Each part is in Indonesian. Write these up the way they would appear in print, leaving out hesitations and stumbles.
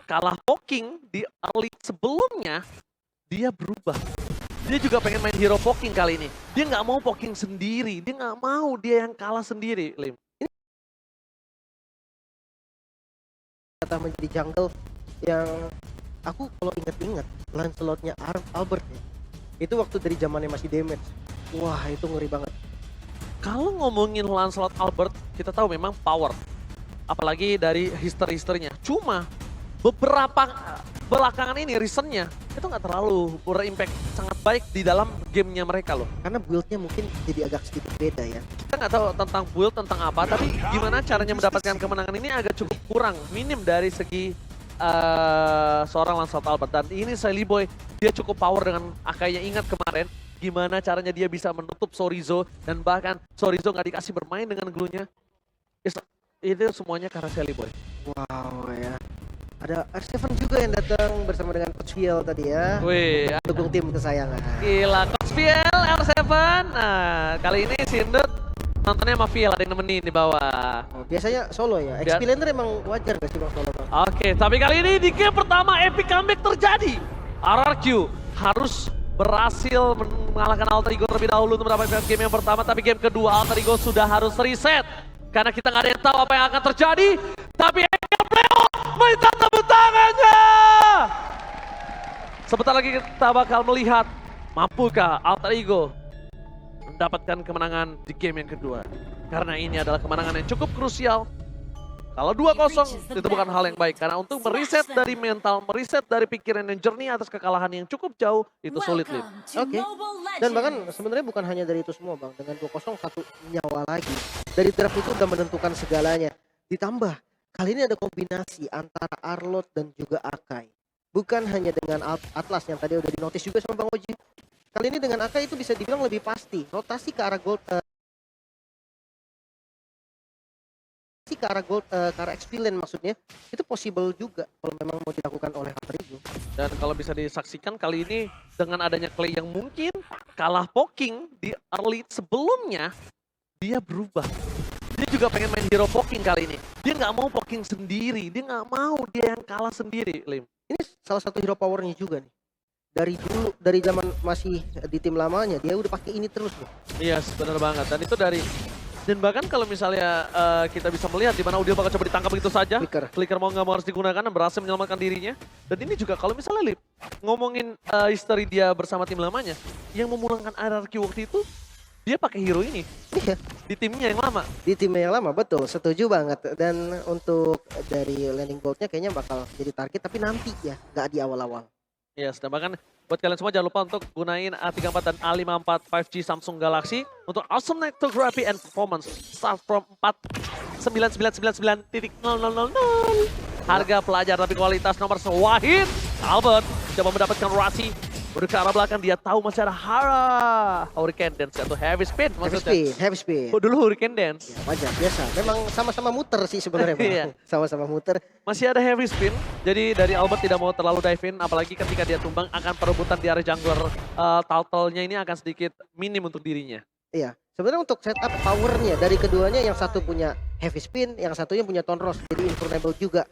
kalah poking di early sebelumnya, dia berubah. Dia juga pengen main hero poking kali ini. Dia nggak mau poking sendiri, dia nggak mau dia yang kalah sendiri, Lim. Kata menjadi jungle yang aku kalau inget-inget Lancelotnya Albert ya. Itu waktu dari zamannya masih damage. Wah, itu ngeri banget. Kalau ngomongin Lancelot Albert, kita tahu memang power. Apalagi dari history-historinya. Cuma beberapa belakangan ini, recentnya, itu nggak terlalu berimpact sangat baik di dalam gamenya mereka loh. Karena build-nya mungkin jadi agak sedikit beda ya. Kita nggak tahu tentang build, tentang apa, tapi gimana caranya mendapatkan kemenangan ini agak cukup kurang. Minim dari segi seorang Lancelot Albert. Dan ini Silly Boy, dia cukup power dengan Akainya. Ingat kemarin, gimana caranya dia bisa menutup Sorizo. Dan bahkan Sorizo nggak dikasih bermain dengan glue-nya. Itu semuanya karena Silly Boy. Wow ya. Ada R7 juga yang datang bersama dengan Coach Viel tadi ya. Wih, Dukung tim kesayangan. gila. Coach Viel, R7. Nah, kali ini Sindut nontonnya sama Viel, ada yang nemenin di bawah. Oh, biasanya solo ya. XP laner emang wajar gak sih bang solo bang? Oke, tapi kali ini di game pertama epic comeback terjadi. RRQ harus berhasil mengalahkan Alter Ego terlebih dahulu untuk mendapatkan game yang pertama. Tapi game kedua Alter Ego sudah harus reset. Karena kita nggak ada yang tahu apa yang akan terjadi. Tapi Pleo minta tepuk tangannya. Sebentar lagi kita bakal melihat mampukah Alter Ego mendapatkan kemenangan di game yang kedua. Karena ini adalah kemenangan yang cukup krusial. Kalau 2-0 itu bukan hal yang baik. Karena untuk meriset dari mental, meriset dari pikiran dan journey atas kekalahan yang cukup jauh, itu sulit, Lip. Oke. Dan bahkan sebenarnya bukan hanya dari itu semua bang. Dengan 2-0 satu nyawa lagi. Dari draft itu udah menentukan segalanya. Ditambah kali ini ada kombinasi antara Arlot dan juga Akai. Bukan hanya dengan Atlas yang tadi udah dinotis juga sama Bang Oji. Kali ini dengan Akai itu bisa dibilang lebih pasti. Rotasi ke arah gold, ke arah XP lane maksudnya itu possible juga kalau memang mau dilakukan oleh Alter Ego. Dan kalau bisa disaksikan kali ini dengan adanya Clay yang mungkin kalah poking di early sebelumnya, dia berubah. Dia juga pengen main hero poking kali ini. Dia nggak mau poking sendiri, dia nggak mau dia yang kalah sendiri, Lim. Ini salah satu hero powernya juga nih. Dari dulu, dari zaman masih di tim lamanya dia udah pakai ini terus nih. Iya, benar banget. Dan itu dari dan bahkan kalau misalnya kita bisa melihat di mana Udil bakal coba ditangkap begitu saja. Flicker mau nggak mau harus digunakan dan berhasil menyelamatkan dirinya. Dan ini juga kalau misalnya Lip ngomongin history dia bersama tim lamanya, yang memulangkan RRQ waktu itu dia pakai hero ini. Iya. Di timnya yang lama. Di timnya yang lama, betul. Setuju banget. Dan untuk dari landing bolt-nya kayaknya bakal jadi target tapi nanti ya, nggak di awal-awal. Ya, yes, dan bahkan buat kalian semua jangan lupa untuk gunain A34 dan A54 5G Samsung Galaxy untuk awesome photography and performance start from 49999.000. Harga pelajar tapi kualitas nomor sewahid. Albert coba mendapatkan Rasi. Udah ke arah belakang, dia tahu masih ada Hurricane Dance atau Heavy Spin maksudnya. Heavy spin. Oh, dulu Hurricane Dance. Ya, wajar, biasa. Memang sama-sama muter sih sebenarnya Bang. Iya. Sama-sama muter. Masih ada Heavy Spin, jadi dari Albert tidak mau terlalu dive in, apalagi ketika dia tumbang akan perebutan di area jungler. Turtle-nya ini akan sedikit minim untuk dirinya. Iya. Sebenarnya untuk setup powernya dari keduanya yang satu punya heavy spin, yang satunya punya Tonros. Jadi invulnerable juga.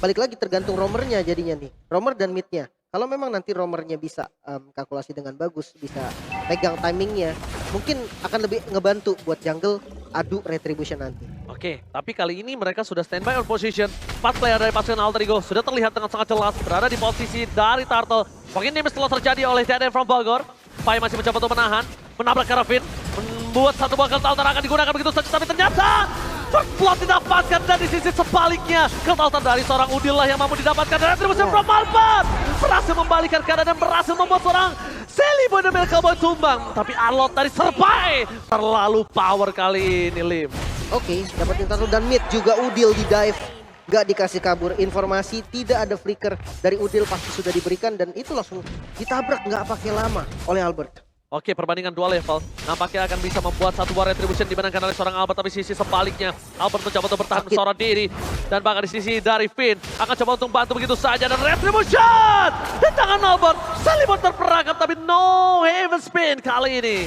Balik lagi tergantung roamernya jadinya nih. Roamer dan midnya. Kalau memang nanti roamernya bisa kalkulasi dengan bagus, bisa pegang timingnya, mungkin akan lebih ngebantu buat jungle adu retribution nanti. Oke, tapi kali ini mereka sudah standby on position. 4 player dari pasukan Alter Ego sudah terlihat dengan sangat jelas berada di posisi dari Turtle. Mungkin damage telah terjadi oleh Dead from Bogor. Pai masih mencoba untuk menahan, menabrak Karavin, membuat satu buah Keltaltar akan digunakan begitu saja, tapi ternyata first blood didapatkan dan di sisi sebaliknya Keltaltar dari seorang Udil lah yang mampu didapatkan dan retribusi from Marpat berhasil membalikan keadaan dan berhasil membuat seorang Silly Boy dan Miracle Boy tumbang. Tapi Arlot dari Serpai terlalu power kali ini, Lim. Oke, dapetin Turtle dan mid juga Udil di dive. Gak dikasih kabur, informasi tidak ada flicker dari Udil pasti sudah diberikan dan itu langsung ditabrak nggak pakai lama oleh Albert. Oke, perbandingan dua level nampaknya akan bisa membuat satu buah retribution dimenangkan oleh seorang Albert, tapi sisi sebaliknya Albert mencoba untuk bertahan seorang diri dan bahkan di sisi dari Finn akan coba untuk bantu begitu saja dan retribution di tangan Albert. Salimon terperangkap tapi no heaven spin kali ini.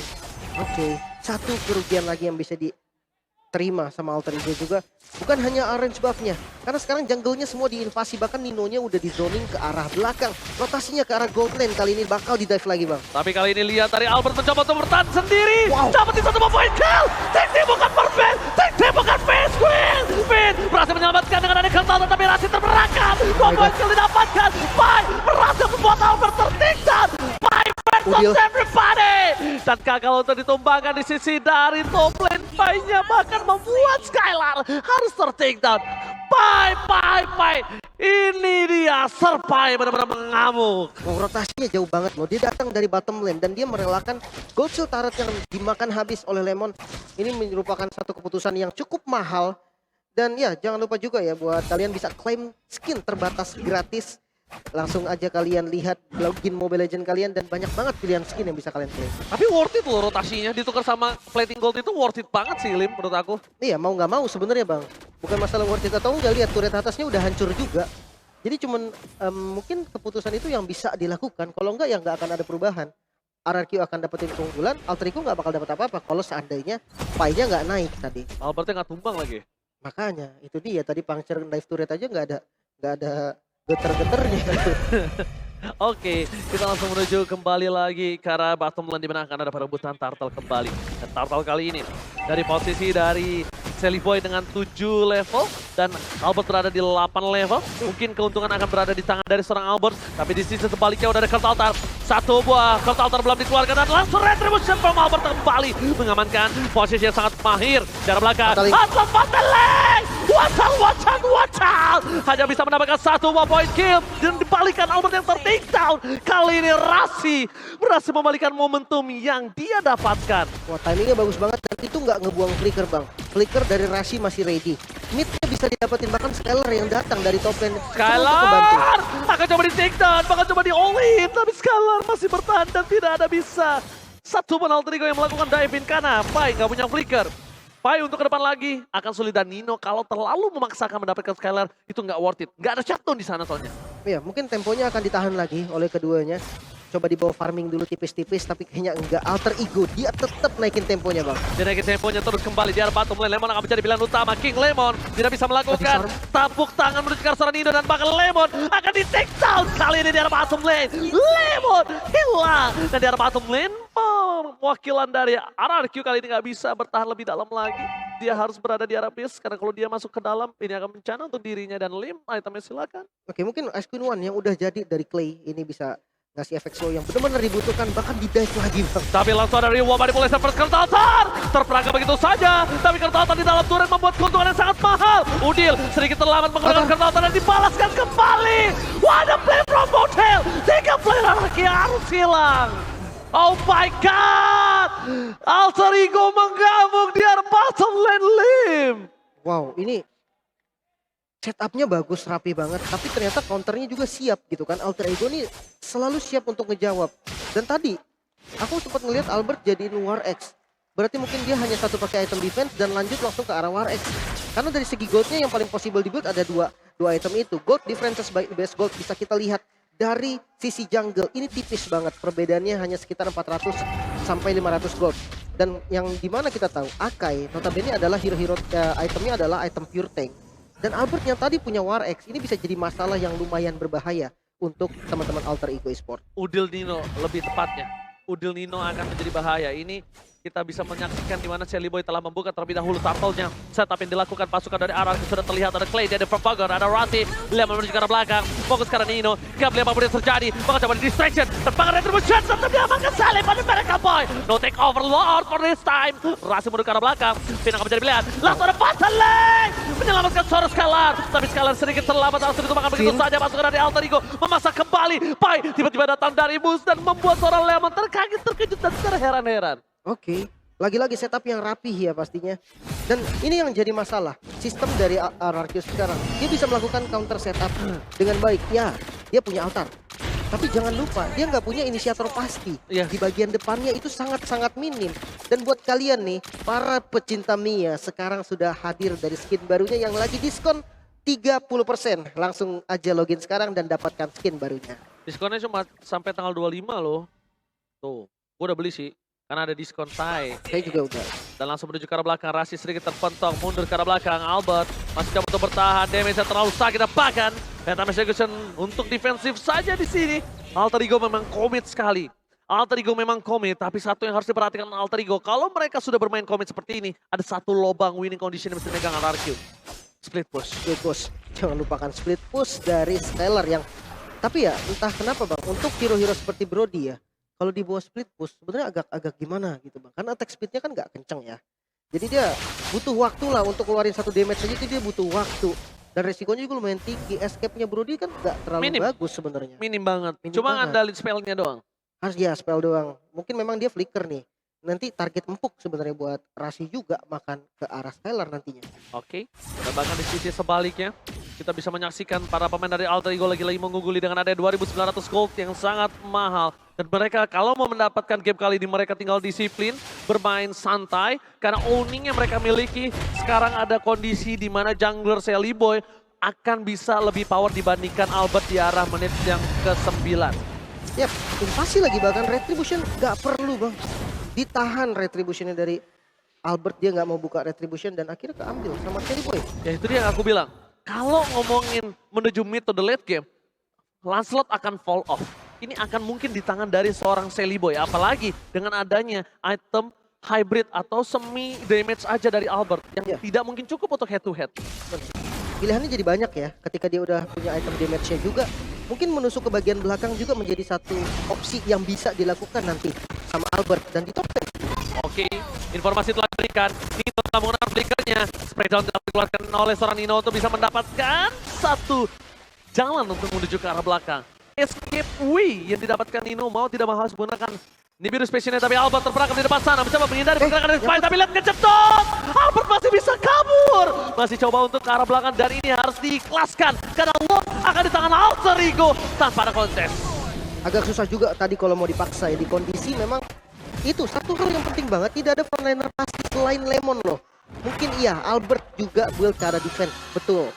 Oke, satu kerugian lagi yang bisa terima sama Alter Ego juga. Bukan hanya orange buff-nya. Karena sekarang jungle-nya semua diinvasi. Bahkan Nino-nya udah di zoning ke arah belakang. Rotasinya ke arah gold lane. Kali ini bakal di-dive lagi bang. Tapi kali ini lihat dari Albert mencoba untuk bertahan sendiri. Wow. Dapetin satu poin kill. Tik bukan perfect. Tik bukan face queen. Finn berhasil menyelamatkan dengan ada kental tetapi Rasi terperangkap. 2 poin kill didapatkan. Pai berhasil membuat Albert tertinggal. Pai versus everybody. Dan gagal untuk ditumbangkan di sisi dari top lane. Pai-nya bahkan membuat Skylar harus tertinggal. Pai. Ini dia Serpai benar-benar mengamuk. Oh, rotasinya jauh banget loh. Dia datang dari bottom lane dan dia merelakan gold shield turret yang dimakan habis oleh Lemon. Ini merupakan satu keputusan yang cukup mahal. Dan ya jangan lupa juga ya buat kalian bisa claim skin terbatas gratis. Langsung aja kalian lihat login Mobile Legends kalian dan banyak banget pilihan skin yang bisa kalian claim. Tapi worth it loh rotasinya, ditukar sama plating gold itu worth it banget sih Lim menurut aku. Iya mau nggak mau sebenarnya bang. Bukan masalah worth it atau enggak, lihat turret atasnya udah hancur juga. Jadi cuman mungkin keputusan itu yang bisa dilakukan. Kalau enggak ya nggak akan ada perubahan. RRQ akan dapetin keunggulan, Alter Ego nggak bakal dapat apa-apa kalau seandainya pie-nya nggak naik tadi. Albertnya nggak tumbang lagi. Makanya itu dia tadi puncture dive turret aja nggak ada geter-geternya. Oke, kita langsung menuju kembali lagi ke arah bottom lane dimenangkan ada perebutan Turtle kembali. Dan Turtle kali ini dari posisi dari Sally Boy dengan 7 level dan Albert berada di 8 level. Mungkin keuntungan akan berada di tangan dari seorang Albert, tapi di sisi sebaliknya udah ada Kurt Altar. Satu buah Kurt Altar belum dikeluarkan dan langsung retribution from Albert kembali mengamankan posisi yang sangat mahir dari belakang. Atlas Pateleng! Watch out! Hanya bisa mendapatkan satu buah point kill dan dibalikan Albert yang tertakedown. Kali ini Rasi berhasil membalikan momentum yang dia dapatkan. Wah timingnya bagus banget dan itu nggak ngebuang flicker bang. Flicker dari Rasi masih ready. Midnya bisa didapetin bahkan Skylar yang datang dari top lane. Skylar akan coba di takedown, bahkan coba di all in, tapi Skylar masih bertahan dan tidak ada bisa. Satu pun Alter Ego yang melakukan dive in karena Pai nggak punya flicker. Pai untuk ke depan lagi akan sulit dan Nino kalau terlalu memaksakan mendapatkan Skylar itu nggak worth it. Nggak ada shutdown di sana soalnya. Iya mungkin temponya akan ditahan lagi oleh keduanya. Coba dibawa farming dulu tipis-tipis tapi kayaknya enggak. Alter Ego dia tetap naikin temponya bang. Dia naikin temponya terus kembali di arah bottom lane. Lemon akan menjadi pilihan utama. King Lemon tidak bisa melakukan tapuk tangan menuju ke arah Nino dan bahkan Lemon akan di take down kali ini di arah bottom lane. Lemon hilang dan di arah bottom lane wakilan dari RRQ kali ini nggak bisa bertahan lebih dalam lagi. Dia harus berada di arah base karena kalau dia masuk ke dalam ini akan bencana untuk dirinya dan Lim itemnya silakan. Oke mungkin Ice Queen One yang udah jadi dari Clay ini bisa ngasih efek slow yang benar-benar dibutuhkan bahkan di dive lagi bang. Tapi langsung ada reward dari mulai first Kurt Altar. Terperangkap begitu saja. Tapi Kurt Altar di dalam turret membuat keuntungan yang sangat mahal. Udil sedikit terlambat menggunakan Kurt Altar dan dibalaskan kembali. What a play from Motel. 3 player lagi harus hilang. Oh my god. Alter Ego mengamuk di arah bottom lane Lim. Wow ini setupnya bagus, rapi banget, tapi ternyata counternya juga siap gitu kan. Alter Ego nih selalu siap untuk ngejawab. Dan tadi aku sempat ngelihat Albert jadiin War X. Berarti mungkin dia hanya satu pakai item defense dan lanjut langsung ke arah War X. Karena dari segi goldnya yang paling possible di build ada dua item itu. Gold defenses by base gold bisa kita lihat dari sisi jungle. Ini tipis banget, perbedaannya hanya sekitar 400 sampai 500 gold. Dan yang dimana kita tahu Akai notabene adalah hero-hero itemnya adalah item pure tank. Dan Albert yang tadi punya War X ini bisa jadi masalah yang lumayan berbahaya untuk teman-teman Alter Ego Esport. Udil Nino lebih tepatnya. Udil Nino akan menjadi bahaya. Ini kita bisa menyaksikan di mana Sally Boy telah membuka terlebih dahulu turtle-nya. Setup yang dilakukan pasukan dari arah sudah terlihat ada Clay, ada Propagor, ada Rati. Lemon menuju ke arah belakang. Fokus ke arah Nino. Gak boleh apapun yang terjadi. Bakal coba di distraction. Terpangan retribution. Tetap diamankan Sally pada mereka boy. No take overlord for this time. Rasi menuju ke arah belakang. Finn akan menjadi pilihan. Langsung ada Pateleng. Menyelamatkan suara Skylar. Tapi Skylar sedikit terlambat. Langsung ditumbangkan begitu saja. Pasukan dari Alter Ego memasak kembali. Pai tiba-tiba datang dari bus dan membuat seorang Lemon terkaget, terkejut dan terheran-heran. Oke, lagi-lagi setup yang rapih ya pastinya. Dan ini yang jadi masalah. Sistem dari RRQ sekarang. Dia bisa melakukan counter setup dengan baik. Ya, dia punya altar. Tapi jangan lupa, dia nggak punya inisiator pasti. Di bagian depannya itu sangat-sangat minim. Dan buat kalian nih, para pecinta Mia sekarang sudah hadir dari skin barunya yang lagi diskon 30%. Langsung aja login sekarang dan dapatkan skin barunya. Diskonnya cuma sampai tanggal 25 loh. Tuh, gue udah beli sih. Karena ada diskon Sai. Saya juga udah. Dan langsung menuju ke arah belakang. Rasi sedikit terpentok, mundur ke arah belakang. Albert masih coba untuk bertahan. Damage-nya terlalu sakit. Bahkan Phantom Execution untuk defensif saja di sini. Alter Ego memang komit sekali. Alter Ego memang komit, tapi satu yang harus diperhatikan Alter Ego. Kalau mereka sudah bermain komit seperti ini, ada satu lobang winning condition yang bisa dipegang RRQ. Split push. Split push. Jangan lupakan split push dari Stellar yang... Tapi ya entah kenapa bang, untuk hero-hero seperti Brody ya, kalau di bawah split push sebenarnya agak gimana gitu bang. Karena attack speednya kan nggak kenceng ya. Jadi dia butuh waktu lah untuk keluarin satu damage saja, itu dia butuh waktu. Dan resikonya juga lumayan tinggi. Escape-nya Brody kan nggak terlalu bagus sebenarnya. Minim banget. Minim Cuma banget. ngandalin spellnya doang. Harus ya spell doang. Mungkin memang dia flicker nih. Nanti target empuk sebenarnya buat Rasi juga makan ke arah Stellar nantinya. Oke, dan bahkan di sisi sebaliknya kita bisa menyaksikan para pemain dari Alter Ego lagi-lagi mengungguli dengan ada 2.900 gold yang sangat mahal. Dan mereka kalau mau mendapatkan game kali ini mereka tinggal disiplin, bermain santai. Karena owning yang mereka miliki sekarang ada kondisi di mana jungler Sally Boy akan bisa lebih power dibandingkan Albert di arah menit yang ke-9. Yap, invasi lagi bahkan Retribution nggak perlu bang. Ditahan Retributionnya dari Albert, dia nggak mau buka Retribution dan akhirnya keambil sama Sally Boy. Ya itu dia yang aku bilang. Kalau ngomongin menuju mid to the late game, Lancelot akan fall off. Ini akan mungkin di tangan dari seorang Sally Boy. Apalagi dengan adanya item hybrid atau semi damage aja dari Albert. Yang tidak mungkin cukup untuk head to head. Pilihannya jadi banyak ya, ketika dia udah punya item damage-nya juga. Mungkin menusuk ke bagian belakang juga menjadi satu opsi yang bisa dilakukan nanti sama Albert. Dan di top 10. Oke, informasi telah diberikan. Nino telah menggunakan flickernya. Spraydown telah dikeluarkan oleh seorang Nino untuk bisa mendapatkan satu jalan untuk menuju ke arah belakang. Escape way yang didapatkan Nino mau tidak mau harus menggunakan Nibiru Specialnya, tapi Albert terperangkap di depan sana. Mencoba menghindari pergerakan dari Spine, tapi lihat ngecetot. Albert masih bisa kabur. Masih coba untuk ke arah belakang dan ini harus diikhlaskan. Karena lock akan di tangan Alter Ego tanpa ada kontes. Agak susah juga tadi kalau mau dipaksa ya, di kondisi memang itu satu hal yang penting banget, tidak ada frontliner pasti selain Lemon loh. Mungkin iya Albert juga build ke arah defense, betul.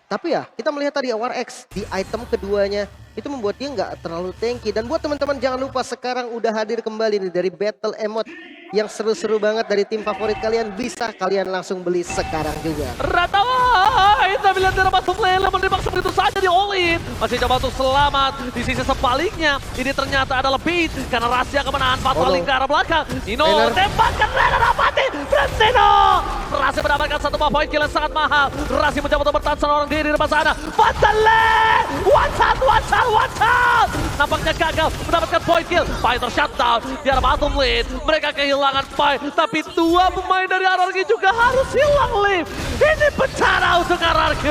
Tapi ya kita melihat tadi War X di item keduanya itu membuat dia nggak terlalu tanky. Dan buat teman-teman jangan lupa sekarang udah hadir kembali nih dari Battle Emote yang seru-seru banget dari tim favorit kalian, bisa kalian langsung beli sekarang juga. Ratawa, kita lihat dari masuk Lemon dipaksa begitu saja di all in. Masih coba untuk selamat. Di sisi sebaliknya ini ternyata adalah beat karena Rasi akan menahan Fataling ke arah belakang. Nino tembakan Renner Apati, Brentino. Rasi mendapatkan satu poin kill yang sangat mahal. Rasi mencoba untuk bertahan seorang diri di depan sana. Fatale, one shot. Nampaknya gagal mendapatkan point kill. Fighter shutdown di arah bottom lane. Mereka kehilangan fight, tapi dua pemain dari RRQ juga harus hilang live. Ini bencana untuk RRQ.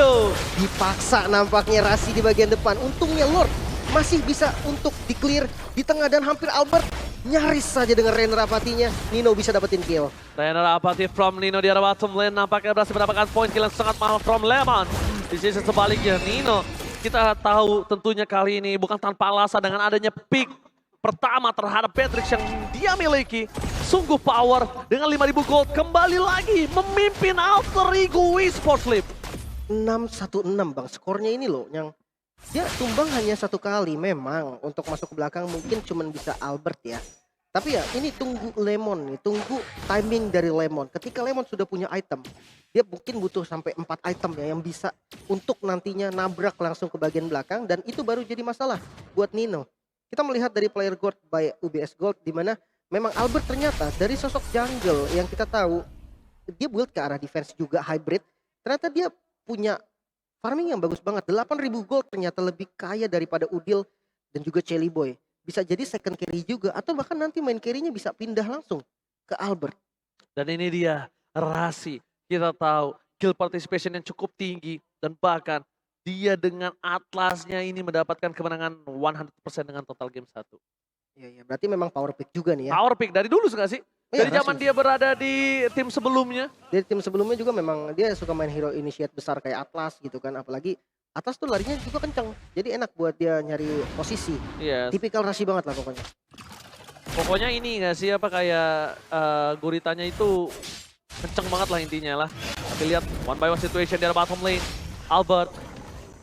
Dipaksa nampaknya Rasi di bagian depan. Untungnya Lord masih bisa untuk di-clear di tengah dan hampir Albert nyaris saja dengan Renner Apatinya. Nino bisa dapetin kill. Renner Apati from Nino di arah bottom lane nampaknya berhasil mendapatkan point kill yang sangat mahal from Lemon. Di sisi sebaliknya Nino, kita tahu tentunya kali ini bukan tanpa alasan dengan adanya pick pertama terhadap Patrick yang dia miliki. Sungguh power dengan 5.000 gold kembali lagi memimpin Alter Ego Esports League. 6-1-6 bang, skornya ini loh yang dia tumbang hanya satu kali. Memang untuk masuk ke belakang mungkin cuman bisa Albert ya. Tapi ya ini tunggu Lemon nih, tunggu timing dari Lemon. Ketika Lemon sudah punya item, dia mungkin butuh sampai 4 item ya yang bisa untuk nantinya nabrak langsung ke bagian belakang. Dan itu baru jadi masalah buat Nino. Kita melihat dari player gold by UBS Gold di mana memang Albert ternyata dari sosok jungle yang kita tahu dia build ke arah defense juga hybrid. Ternyata dia punya farming yang bagus banget. 8.000 gold ternyata lebih kaya daripada Udil dan juga Shelly Boy. Bisa jadi second carry juga atau bahkan nanti main carry-nya bisa pindah langsung ke Albert. Dan ini dia Rasi. Kita tahu kill participation yang cukup tinggi dan bahkan dia dengan Atlasnya ini mendapatkan kemenangan 100% dengan total game 1. Iya, berarti memang power pick juga nih ya. Power pick dari dulu nggak sih? Dari zaman dia berada di tim sebelumnya. Dari tim sebelumnya juga memang dia suka main hero initiate besar kayak Atlas gitu kan. Apalagi Atlas tuh larinya juga kencang. Jadi enak buat dia nyari posisi. Iya. Tipikal Rasi banget lah pokoknya. Pokoknya ini nggak sih apa kayak guritanya itu kenceng banget lah intinya lah. Tapi lihat one by one situation di bottom lane. Albert.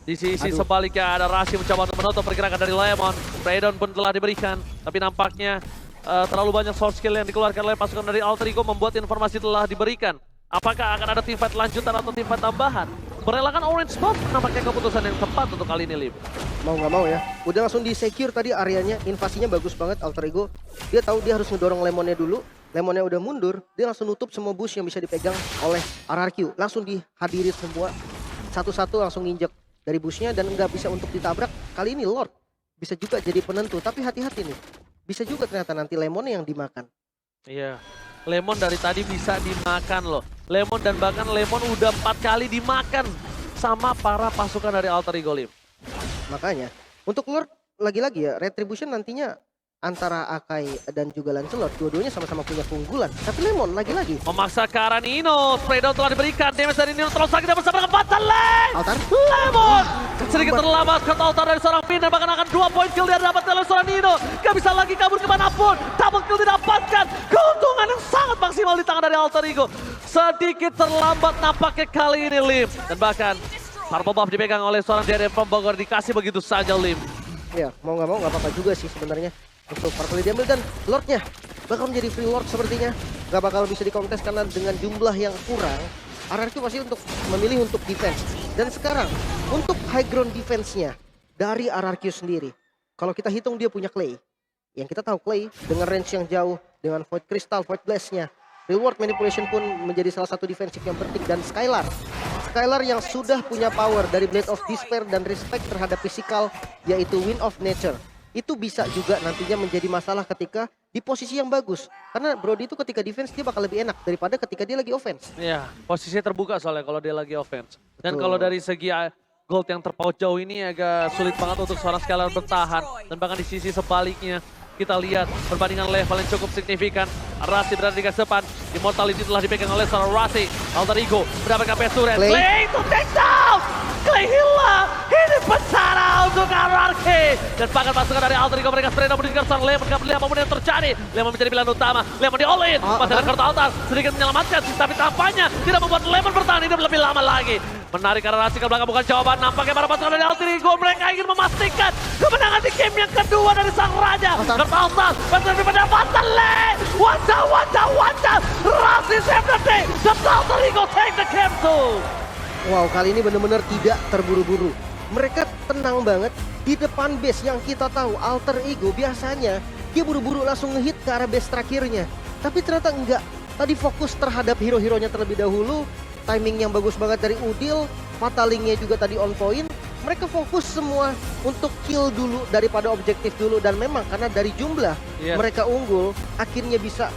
Di sisi sebaliknya ada Rasi mencoba untuk menutup pergerakan dari Lemon. Spraydon pun telah diberikan. Tapi nampaknya terlalu banyak source skill yang dikeluarkan oleh pasukan dari Alter Ego membuat informasi telah diberikan. Apakah akan ada teamfight lanjutan atau teamfight tambahan? Merelakan Orange Spot nampaknya keputusan yang tepat untuk kali ini, Lim. Mau nggak mau ya, udah langsung di secure tadi areanya, invasinya bagus banget Alter Ego. Dia tahu dia harus ngedorong Lemonnya dulu, Lemonnya udah mundur, dia langsung nutup semua bush yang bisa dipegang oleh RRQ. Langsung dihadiri semua, satu-satu langsung nginjek dari bushnya dan nggak bisa untuk ditabrak. Kali ini Lord bisa juga jadi penentu, tapi hati-hati nih. Bisa juga ternyata nanti Lemonnya yang dimakan. Iya, Lemon dari tadi bisa dimakan loh. Lemon dan bahkan Lemon udah 4 kali dimakan sama para pasukan dari Alter Ego, Lim. Makanya, untuk Lord lagi-lagi ya, Retribution nantinya antara Akai dan juga Lancelot, dua-duanya sama-sama punya keunggulan. Tapi Lemon lagi-lagi. Memaksa ke arah Nino, spray down telah diberikan, damage dari Nino terlalu sakit dan bersama dengan Fatal Lane. Altar. Lemon sedikit terlambat ke Altar dari seorang Min dan bahkan akan 2 poin kill dia dapat oleh seorang Nino. Gak bisa lagi kabur kemanapun, double kill didapatkan. Keuntungan yang sangat maksimal di tangan dari Alter Ego. Sedikit terlambat nampaknya kali ini, Lim. Dan bahkan purple buff dipegang oleh seorang DRM from Bogor, dikasih begitu saja, Lim. Ya, mau nggak mau nggak apa-apa juga sih sebenarnya. Untuk Purple diambil dan Lordnya bakal menjadi free Lord sepertinya. Gak bakal bisa dikontes karena dengan jumlah yang kurang, RRQ pasti untuk memilih untuk defense. Dan sekarang untuk high ground defense-nya dari RRQ sendiri. Kalau kita hitung dia punya Clay. Yang kita tahu Clay dengan range yang jauh, dengan Void Crystal, Void Blast-nya. Reward Manipulation pun menjadi salah satu defensif yang penting. Dan Skylar yang sudah punya power dari Blade of Despair dan respect terhadap fisikal, yaitu Wind of Nature. Itu bisa juga nantinya menjadi masalah ketika di posisi yang bagus. Karena Brody itu ketika defense dia bakal lebih enak daripada ketika dia lagi offense. Iya, posisinya terbuka soalnya kalau dia lagi offense. Dan Betul. kalau dari segi gold yang terpaut jauh ini agak sulit banget untuk seorang Skylar bertahan. Dan bahkan di sisi sebaliknya kita lihat perbandingan level yang cukup signifikan. Rasi berada di garis depan. Immortality telah dipegang oleh seorang Rasi. Alter Ego mendapatkan Pesuren. Clay to take down! Clay hilang! Ini bencana untuk RRQ! Dan bahkan pasukan dari Alter Ego mereka spray namun dengan seorang Lemon. Gak peduli apapun yang terjadi. Lemon menjadi pilihan utama. Lemon di all in. Masih ada kartu altar. Sedikit menyelamatkan. Tapi tampaknya tidak membuat Lemon bertahan hidup lebih lama lagi. Menarik karena Rasi ke belakang bukan jawaban. Nampaknya para pasukan dari Alter Ego mereka ingin memastikan kemenangan di game yang kedua dari sang raja. Kartu altar. Pasal pada Fatal Lane. Wajah. Rasi save the day. The Alter Ego take the game too. Wow, kali ini benar-benar tidak terburu-buru. Mereka tenang banget di depan base yang kita tahu Alter Ego biasanya dia buru-buru langsung ngehit ke arah base terakhirnya. Tapi ternyata enggak. Tadi fokus terhadap hero-heronya terlebih dahulu. Timing yang bagus banget dari Udil, Fatalingnya juga tadi on point. Mereka fokus semua untuk kill dulu daripada objektif dulu. Dan memang karena dari jumlah mereka unggul, akhirnya bisa